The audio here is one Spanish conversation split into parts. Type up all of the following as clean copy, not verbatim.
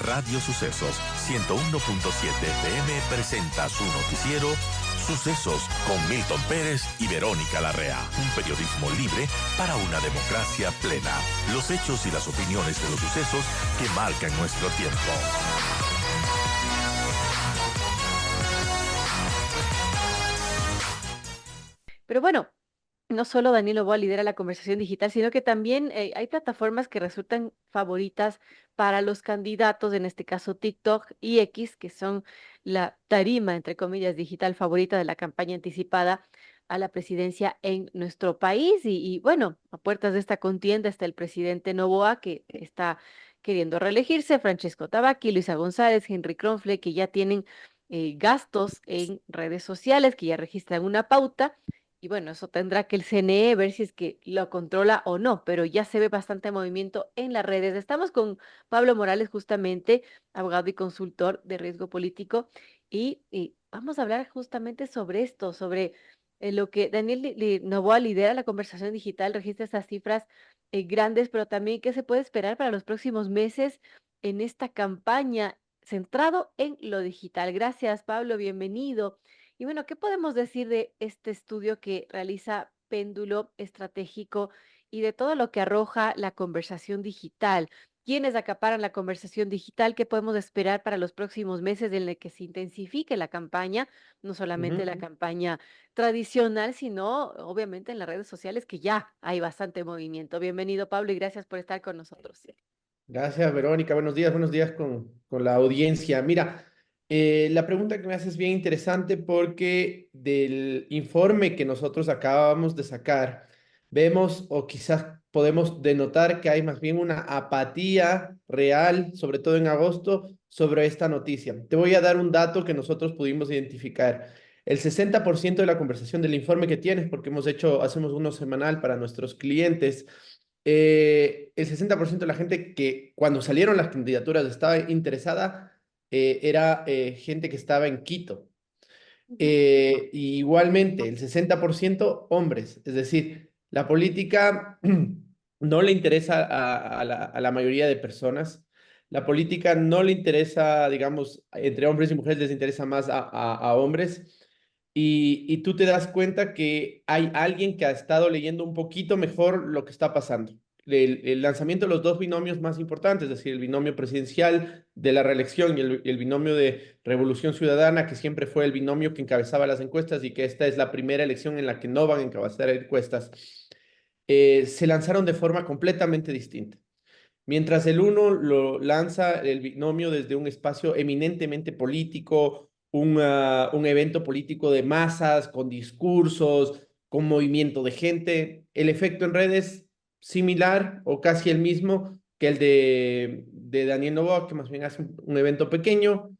Radio Sucesos 101.7 FM presenta su noticiero Sucesos con Milton Pérez y Verónica Larrea. Un periodismo libre para una democracia plena. Los hechos y las opiniones de los sucesos que marcan nuestro tiempo. Pero bueno, no solo Daniel Noboa lidera la conversación digital, sino que también hay plataformas que resultan favoritas para los candidatos, en este caso TikTok y X, que son la tarima, entre comillas, digital favorita de la campaña anticipada a la presidencia en nuestro país. Y bueno, a puertas de esta contienda está el presidente Noboa, que está queriendo reelegirse, Francesco Tabaqui, Luisa González, Henry Kronfle, que ya tienen gastos en redes sociales, que ya registran una pauta. Y bueno, eso tendrá que el CNE ver si es que lo controla o no, pero ya se ve bastante movimiento en las redes. Estamos con Pablo Morales, justamente, abogado y consultor de riesgo político, y vamos a hablar justamente sobre esto, sobre lo que Daniel Noboa lidera la conversación digital, registra estas cifras grandes, pero también qué se puede esperar para los próximos meses en esta campaña centrado en lo digital. Gracias, Pablo, bienvenido. Y bueno, ¿qué podemos decir de este estudio que realiza Péndulo Estratégico y de todo lo que arroja la conversación digital? ¿Quiénes acaparan la conversación digital? ¿Qué podemos esperar para los próximos meses en el que se intensifique la campaña? No solamente la Ujú. campaña tradicional, sino obviamente en las redes sociales, que ya hay bastante movimiento. Bienvenido, Pablo, y gracias por estar con nosotros. Gracias, Verónica. Buenos días con la audiencia. Mira, la pregunta que me haces es bien interesante porque del informe que nosotros acabamos de sacar, vemos o quizás podemos denotar que hay más bien una apatía real, sobre todo en agosto, sobre esta noticia. Te voy a dar un dato que nosotros pudimos identificar. El 60% de la conversación del informe que tienes, porque hacemos uno semanal para nuestros clientes, el 60% de la gente que cuando salieron las candidaturas estaba interesada, era gente que estaba en Quito. Ujú. Y igualmente, el 60% hombres, es decir, la política no le interesa a la mayoría de personas. La política no le interesa, digamos, entre hombres y mujeres les interesa más a hombres. Y tú te das cuenta que hay alguien que ha estado leyendo un poquito mejor lo que está pasando. El lanzamiento de los dos binomios más importantes, es decir, el binomio presidencial de la reelección y el binomio de Revolución Ciudadana, que siempre fue el binomio que encabezaba las encuestas y que esta es la primera elección en la que no van a encabezar encuestas, se lanzaron de forma completamente distinta. Mientras el uno lo lanza el binomio desde un espacio eminentemente político, un evento político de masas, con discursos, con movimiento de gente, el efecto en redes similar o casi el mismo que el de Daniel Noboa, que más bien hace un evento pequeño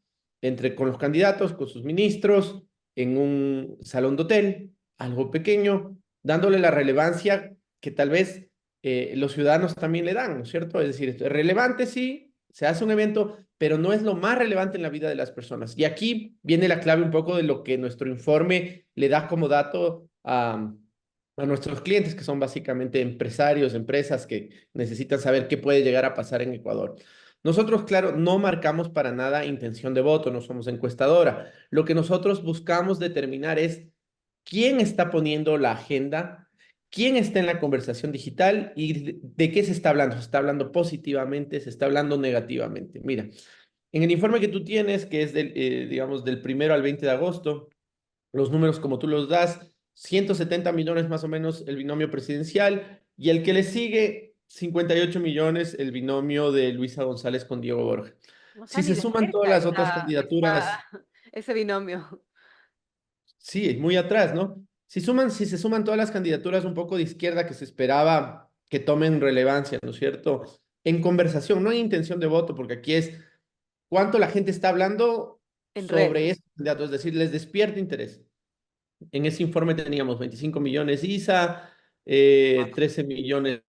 con los candidatos, con sus ministros, en un salón de hotel, algo pequeño, dándole la relevancia que tal vez los ciudadanos también le dan, ¿no es cierto? Es decir, es relevante, sí, se hace un evento, pero no es lo más relevante en la vida de las personas. Y aquí viene la clave un poco de lo que nuestro informe le da como dato a nuestros clientes, que son básicamente empresarios, empresas que necesitan saber qué puede llegar a pasar en Ecuador. Nosotros, claro, no marcamos para nada intención de voto, no somos encuestadora. Lo que nosotros buscamos determinar es quién está poniendo la agenda, quién está en la conversación digital y de qué se está hablando. ¿Se está hablando positivamente? ¿Se está hablando negativamente? Mira, en el informe que tú tienes, que es digamos, del 1 al 20 de agosto, los números como tú los das, 170 millones más o menos el binomio presidencial y el que le sigue, 58 millones el binomio de Luisa González con Diego Borja. No está Si ni se de suman todas cerca las otras candidaturas, ese binomio. sí, muy atrás, ¿no? Si se suman todas las candidaturas un poco de izquierda que se esperaba que tomen relevancia, ¿no es cierto? En conversación, no hay intención de voto, porque aquí es cuánto la gente está hablando En sobre redes. estos candidatos, es decir, les despierta interés. En ese informe teníamos 25 millones ISA, 13 millones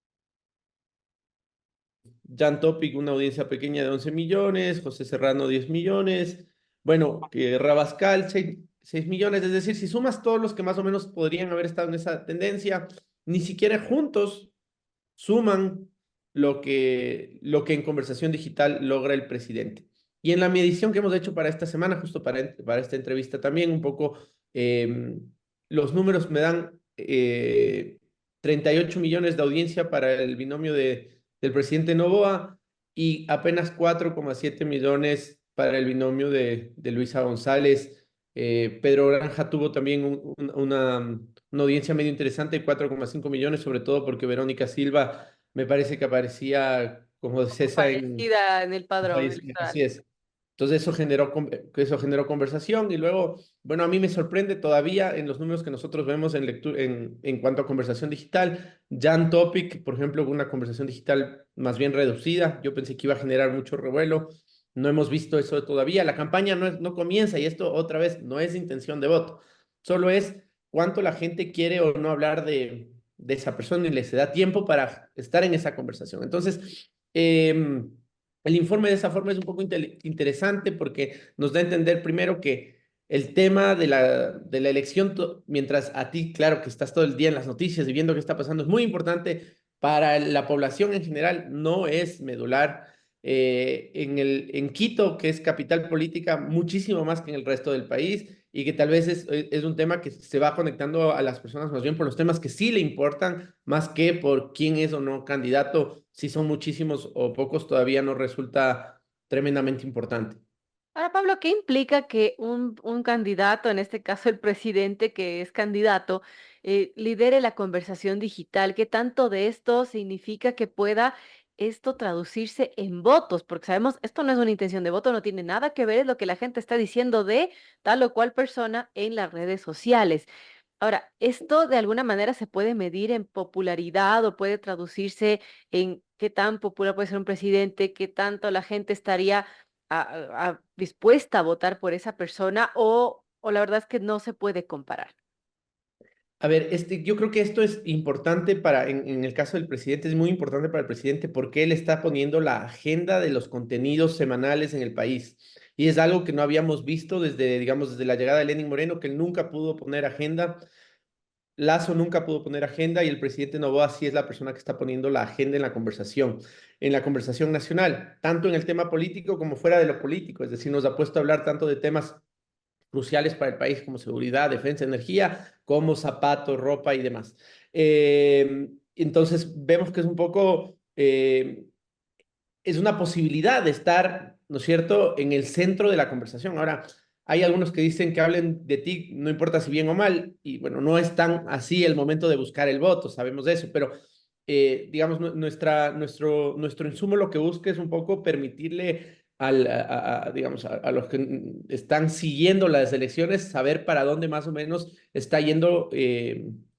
Jan Topic, una audiencia pequeña de 11 millones, José Serrano 10 millones, bueno, que Rabascal 6 millones, es decir, si sumas todos los que más o menos podrían haber estado en esa tendencia, ni siquiera juntos suman lo que en conversación digital logra el presidente. Y en la medición que hemos hecho para esta semana, justo para esta entrevista también, un poco los números me dan 38 millones de audiencia para el binomio del presidente Noboa y apenas 4,7 millones para el binomio de Luisa González. Pedro Granja tuvo también una audiencia medio interesante, 4,5 millones, sobre todo porque Verónica Silva me parece que aparecía como César en... Fallecida en el padrón Así electoral. es. Entonces eso generó conversación y luego, bueno, a mí me sorprende todavía en los números que nosotros vemos en cuanto a conversación digital. Jan Topic, por ejemplo, una conversación digital más bien reducida. Yo pensé que iba a generar mucho revuelo. No hemos visto eso todavía. La campaña no comienza y esto otra vez no es intención de voto. Solo es cuánto la gente quiere o no hablar de esa persona y les da tiempo para estar en esa conversación. Entonces, el informe de esa forma es un poco interesante porque nos da a entender primero que el tema de la elección, mientras a ti, claro, que estás todo el día en las noticias y viendo qué está pasando, es muy importante para la población en general, no es medular. En Quito, que es capital política, muchísimo más que en el resto del país y que tal vez es un tema que se va conectando a las personas más bien por los temas que sí le importan, más que por quién es o no candidato. Si son muchísimos o pocos, todavía no resulta tremendamente importante. Ahora, Pablo, ¿qué implica que un candidato, en este caso el presidente que es candidato, lidere la conversación digital? ¿Qué tanto de esto significa que pueda esto traducirse en votos? Porque sabemos, esto no es una intención de voto, no tiene nada que ver, es lo que la gente está diciendo de tal o cual persona en las redes sociales. Ahora, ¿esto de alguna manera se puede medir en popularidad o puede traducirse en qué tan popular puede ser un presidente, qué tanto la gente estaría dispuesta a votar por esa persona o la verdad es que no se puede comparar? A ver, yo creo que esto es importante en el caso del presidente, es muy importante para el presidente porque él está poniendo la agenda de los contenidos semanales en el país. Y es algo que no habíamos visto desde, digamos, desde la llegada de Lenín Moreno, que él nunca pudo poner agenda. Lazo nunca pudo poner agenda y el presidente Noboa sí es la persona que está poniendo la agenda en la conversación nacional, tanto en el tema político como fuera de lo político. Es decir, nos ha puesto a hablar tanto de temas cruciales para el país como seguridad, defensa, energía, como zapatos, ropa y demás. Entonces, vemos que es un poco, es una posibilidad de estar, ¿no es cierto?, en el centro de la conversación. Ahora, hay algunos que dicen que hablen de ti, no importa si bien o mal, y bueno, no es tan así el momento de buscar el voto, sabemos de eso, pero digamos, nuestro insumo lo que busca es un poco permitirle digamos, a los que están siguiendo las elecciones saber para dónde más o menos está yendo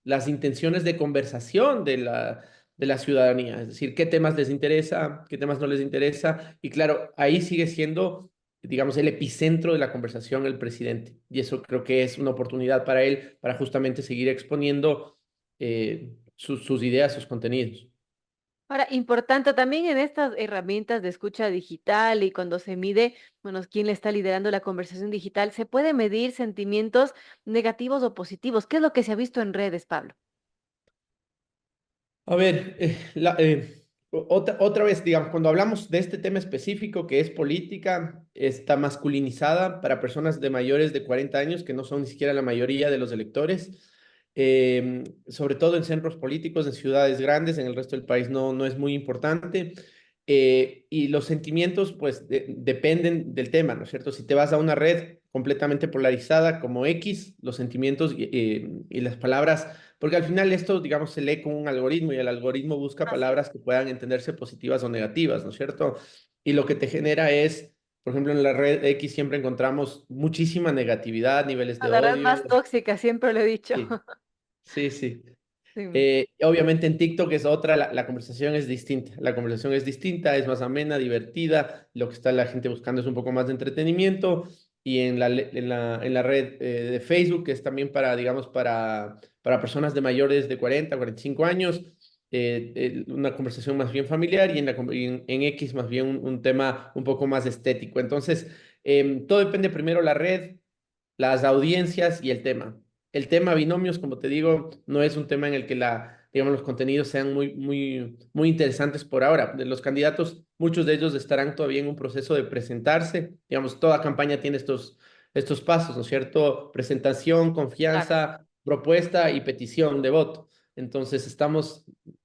las intenciones de conversación de la ciudadanía, es decir, qué temas les interesa, qué temas no les interesa, y claro, ahí sigue siendo, digamos, el epicentro de la conversación el presidente, y eso creo que es una oportunidad para él, para justamente seguir exponiendo sus ideas, sus contenidos. Ahora, importante también en estas herramientas de escucha digital y cuando se mide, bueno, quién le está liderando la conversación digital, se puede medir sentimientos negativos o positivos. ¿Qué es lo que se ha visto en redes, Pablo? A ver, otra vez, digamos, cuando hablamos de este tema específico que es política, está masculinizada para personas de mayores de 40 años, que no son ni siquiera la mayoría de los electores, sobre todo en centros políticos, en ciudades grandes, en el resto del país no es muy importante. Y los sentimientos, pues, dependen del tema, ¿no es cierto? Si te vas a una red completamente polarizada como X, los sentimientos y las palabras, porque al final esto, digamos, se lee con un algoritmo y el algoritmo busca Así es. palabras que puedan entenderse positivas o negativas, ¿no es cierto? Y lo que te genera es, por ejemplo, en la red X siempre encontramos muchísima negatividad, niveles A de la red odio. más tóxica, siempre lo he dicho. Sí, sí, sí. Sí. Obviamente en TikTok es otra, la conversación es distinta. La conversación es distinta, es más amena, divertida. Lo que está la gente buscando es un poco más de entretenimiento. Y en la red de Facebook, que es también para, digamos, para personas de mayores de 40, 45 años, una conversación más bien familiar y en X más bien un tema un poco más estético. Entonces, todo depende primero la red, las audiencias y el tema. El tema binomios, como te digo, no es un tema en el que digamos, los contenidos sean muy interesantes por ahora. De los candidatos, muchos de ellos estarán todavía en un proceso de presentarse. Digamos, toda campaña tiene estos pasos, ¿no es cierto? Presentación, Claro. confianza, propuesta y petición de voto. Entonces,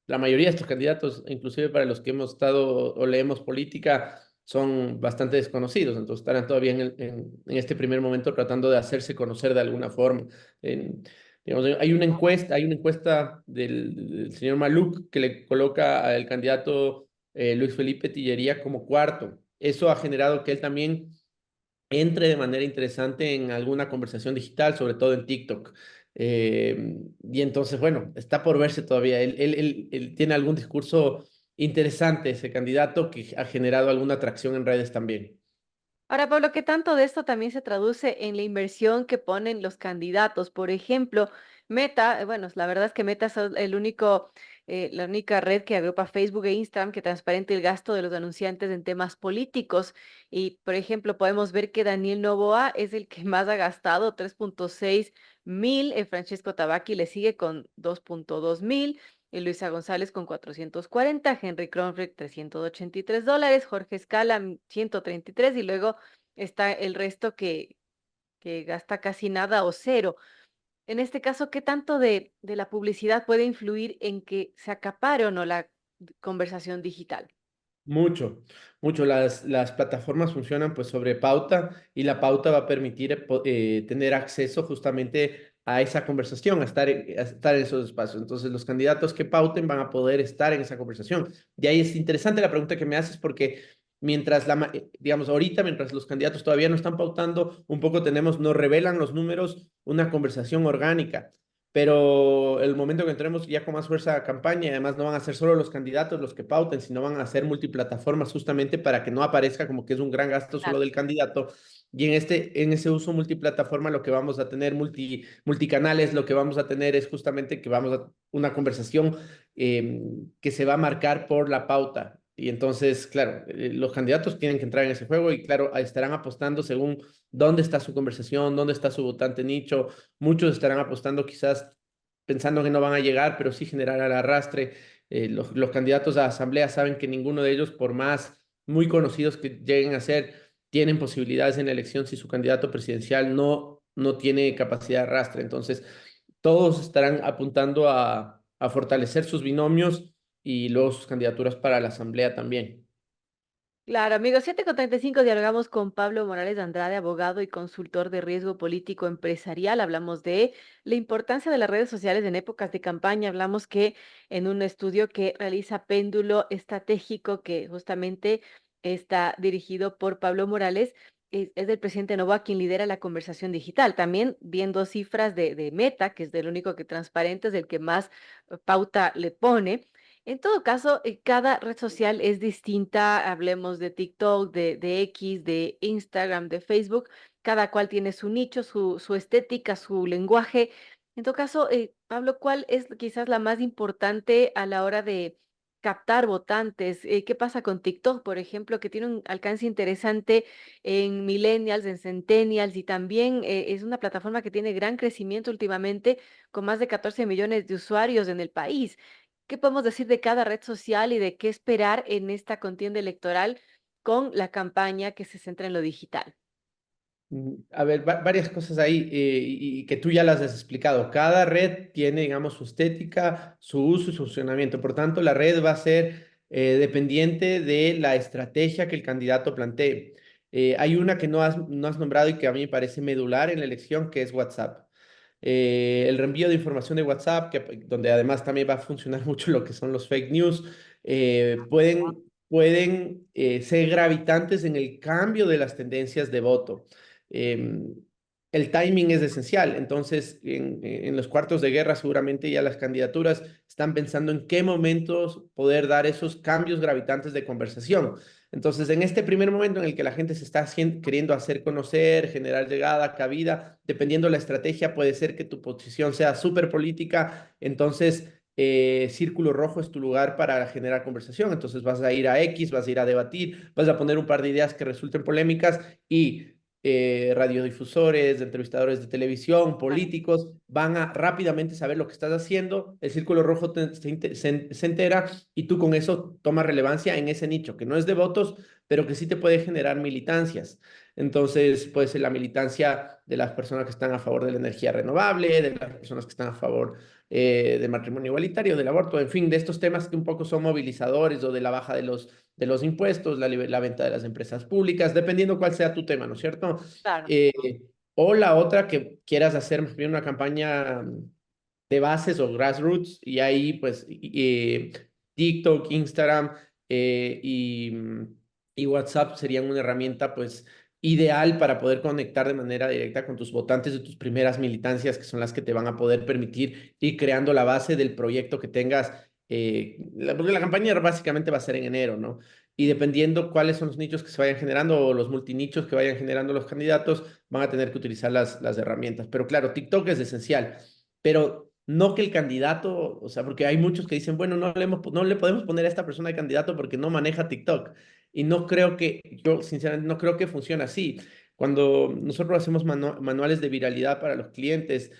la mayoría de estos candidatos, inclusive para los que hemos estado o leemos política, son bastante desconocidos, entonces estarán todavía en este primer momento tratando de hacerse conocer de alguna forma. En, digamos, hay una encuesta del señor Maluk que le coloca al candidato Luis Felipe Tillería como cuarto. Eso ha generado que él también entre de manera interesante en alguna conversación digital, sobre todo en TikTok. Y entonces, bueno, está por verse todavía. Él tiene algún discurso interesante, ese candidato, que ha generado alguna atracción en redes también. Ahora, Pablo, ¿qué tanto de esto también se traduce en la inversión que ponen los candidatos? Por ejemplo, Meta, bueno, la verdad es que Meta es la única red que agrupa Facebook e Instagram que transparente el gasto de los anunciantes en temas políticos. Y, por ejemplo, podemos ver que Daniel Noboa es el que más ha gastado, 3.6 mil, Francesco Tabaqui le sigue con 2.2 mil. Y Luisa González con 440, Henry Kronfried $383, Jorge Escala 133 y luego está el resto que gasta casi nada o cero. En este caso, ¿qué tanto de la publicidad puede influir en que se acapare o no la conversación digital? Mucho, mucho. Las plataformas funcionan pues sobre pauta y la pauta va a permitir tener acceso justamente a esa conversación, a estar en esos espacios. Entonces, los candidatos que pauten van a poder estar en esa conversación. De ahí es interesante la pregunta que me haces porque digamos, ahorita, mientras los candidatos todavía no están pautando, un poco nos revelan los números, una conversación orgánica. Pero el momento que entremos ya con más fuerza a campaña, y además no van a ser solo los candidatos los que pauten, sino van a ser multiplataformas justamente para que no aparezca como que es un gran gasto solo Claro. del candidato. Y en ese uso multiplataforma lo que vamos a tener, multicanales, lo que vamos a tener es justamente que vamos a una conversación que se va a marcar por la pauta. Y entonces, claro, los candidatos tienen que entrar en ese juego y claro, estarán apostando según dónde está su conversación, dónde está su votante nicho. Muchos estarán apostando quizás pensando que no van a llegar, pero sí generar el arrastre. Los candidatos a asamblea saben que ninguno de ellos, por más muy conocidos que lleguen a ser, tienen posibilidades en la elección si su candidato presidencial no tiene capacidad de arrastre. Entonces, todos estarán apuntando a fortalecer sus binomios y luego sus candidaturas para la asamblea también. Claro, amigos, 7:35 dialogamos con Pablo Morales Andrade, abogado y consultor de riesgo político empresarial. Hablamos de la importancia de las redes sociales en épocas de campaña. Hablamos que en un estudio que realiza Péndulo Estratégico, que justamente está dirigido por Pablo Morales, es del presidente Novoa quien lidera la conversación digital. También viendo cifras de Meta, que es del único que transparente, es el que más pauta le pone. En todo caso, cada red social es distinta, hablemos de TikTok, de X, de Instagram, de Facebook, cada cual tiene su nicho, su estética, su lenguaje. En todo caso, Pablo, ¿cuál es quizás la más importante a la hora de captar votantes? ¿Qué pasa con TikTok, por ejemplo, que tiene un alcance interesante en millennials, en centennials y también es una plataforma que tiene gran crecimiento últimamente con más de 14 millones de usuarios en el país? ¿Qué podemos decir de cada red social y de qué esperar en esta contienda electoral con la campaña que se centra en lo digital? A ver, varias cosas ahí y que tú ya las has explicado. Cada red tiene, digamos, su estética, su uso y su funcionamiento. Por tanto, la red va a ser dependiente de la estrategia que el candidato plantee. Hay una que no has nombrado y que a mí me parece medular en la elección, que es WhatsApp. El reenvío de información de WhatsApp, donde además también va a funcionar mucho lo que son los fake news, pueden ser gravitantes en el cambio de las tendencias de voto. Em, el timing es esencial. Entonces, en los cuartos de guerra, seguramente ya las candidaturas están pensando en qué momentos poder dar esos cambios gravitantes de conversación. Entonces, en este primer momento en el que la gente se está queriendo hacer conocer, generar llegada, cabida, dependiendo de la estrategia, puede ser que tu posición sea súper política. Entonces, Círculo Rojo es tu lugar para generar conversación. Entonces, vas a ir a X, vas a ir a debatir, vas a poner un par de ideas que resulten polémicas y radiodifusores, entrevistadores de televisión, Claro, políticos, van a rápidamente saber lo que estás haciendo, el círculo rojo se entera y tú con eso tomas relevancia en ese nicho, que no es de votos, pero que sí te puede generar militancias. Entonces, puede ser la militancia de las personas que están a favor de la energía renovable, de las personas que están a favor del matrimonio igualitario, del aborto, en fin, de estos temas que un poco son movilizadores o de la baja de los impuestos, la venta de las empresas públicas, dependiendo cuál sea tu tema, ¿no es cierto? claro. Eh, o la otra que quieras hacer más bien una campaña de bases o grassroots y ahí pues TikTok, Instagram y WhatsApp serían una herramienta pues ideal para poder conectar de manera directa con tus votantes de tus primeras militancias, que son las que te van a poder permitir ir creando la base del proyecto que tengas, porque la campaña básicamente va a ser en enero, ¿no? Y dependiendo cuáles son los nichos que se vayan generando o los multinichos que vayan generando los candidatos, van a tener que utilizar las herramientas. Pero claro, TikTok es esencial, pero no que el candidato, o sea, porque hay muchos que dicen, bueno, no le podemos poner a esta persona de candidato porque no maneja TikTok. Y no creo que, yo sinceramente no creo que funcione así. Cuando nosotros hacemos manuales de viralidad para los clientes,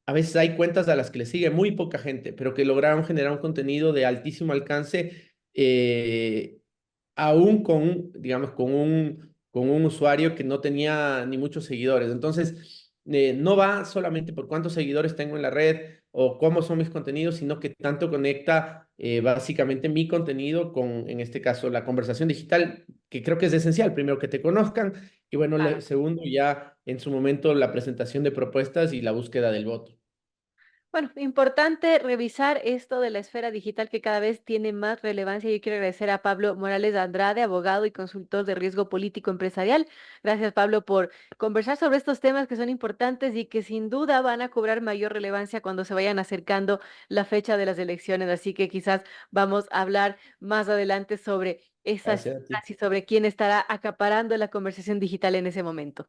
a veces hay cuentas a las que le sigue muy poca gente, pero que lograron generar un contenido de altísimo alcance, aún digamos, con un usuario que no tenía ni muchos seguidores. Entonces, no va solamente por cuántos seguidores tengo en la red o cómo son mis contenidos, sino que tanto conecta básicamente mi contenido con, en este caso, la conversación digital, que creo que es esencial. Primero, que te conozcan y bueno, Claro. segundo, ya en su momento la presentación de propuestas y la búsqueda del voto. Bueno, importante revisar esto de la esfera digital que cada vez tiene más relevancia. Yo quiero agradecer a Pablo Morales Andrade, abogado y consultor de riesgo político empresarial. Gracias, Pablo, por conversar sobre estos temas que son importantes y que sin duda van a cobrar mayor relevancia cuando se vayan acercando la fecha de las elecciones. Así que quizás vamos a hablar más adelante sobre esas Gracias a ti. cifras y sobre quién estará acaparando la conversación digital en ese momento.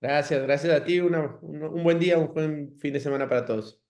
Gracias a ti. Un buen día, un buen fin de semana para todos.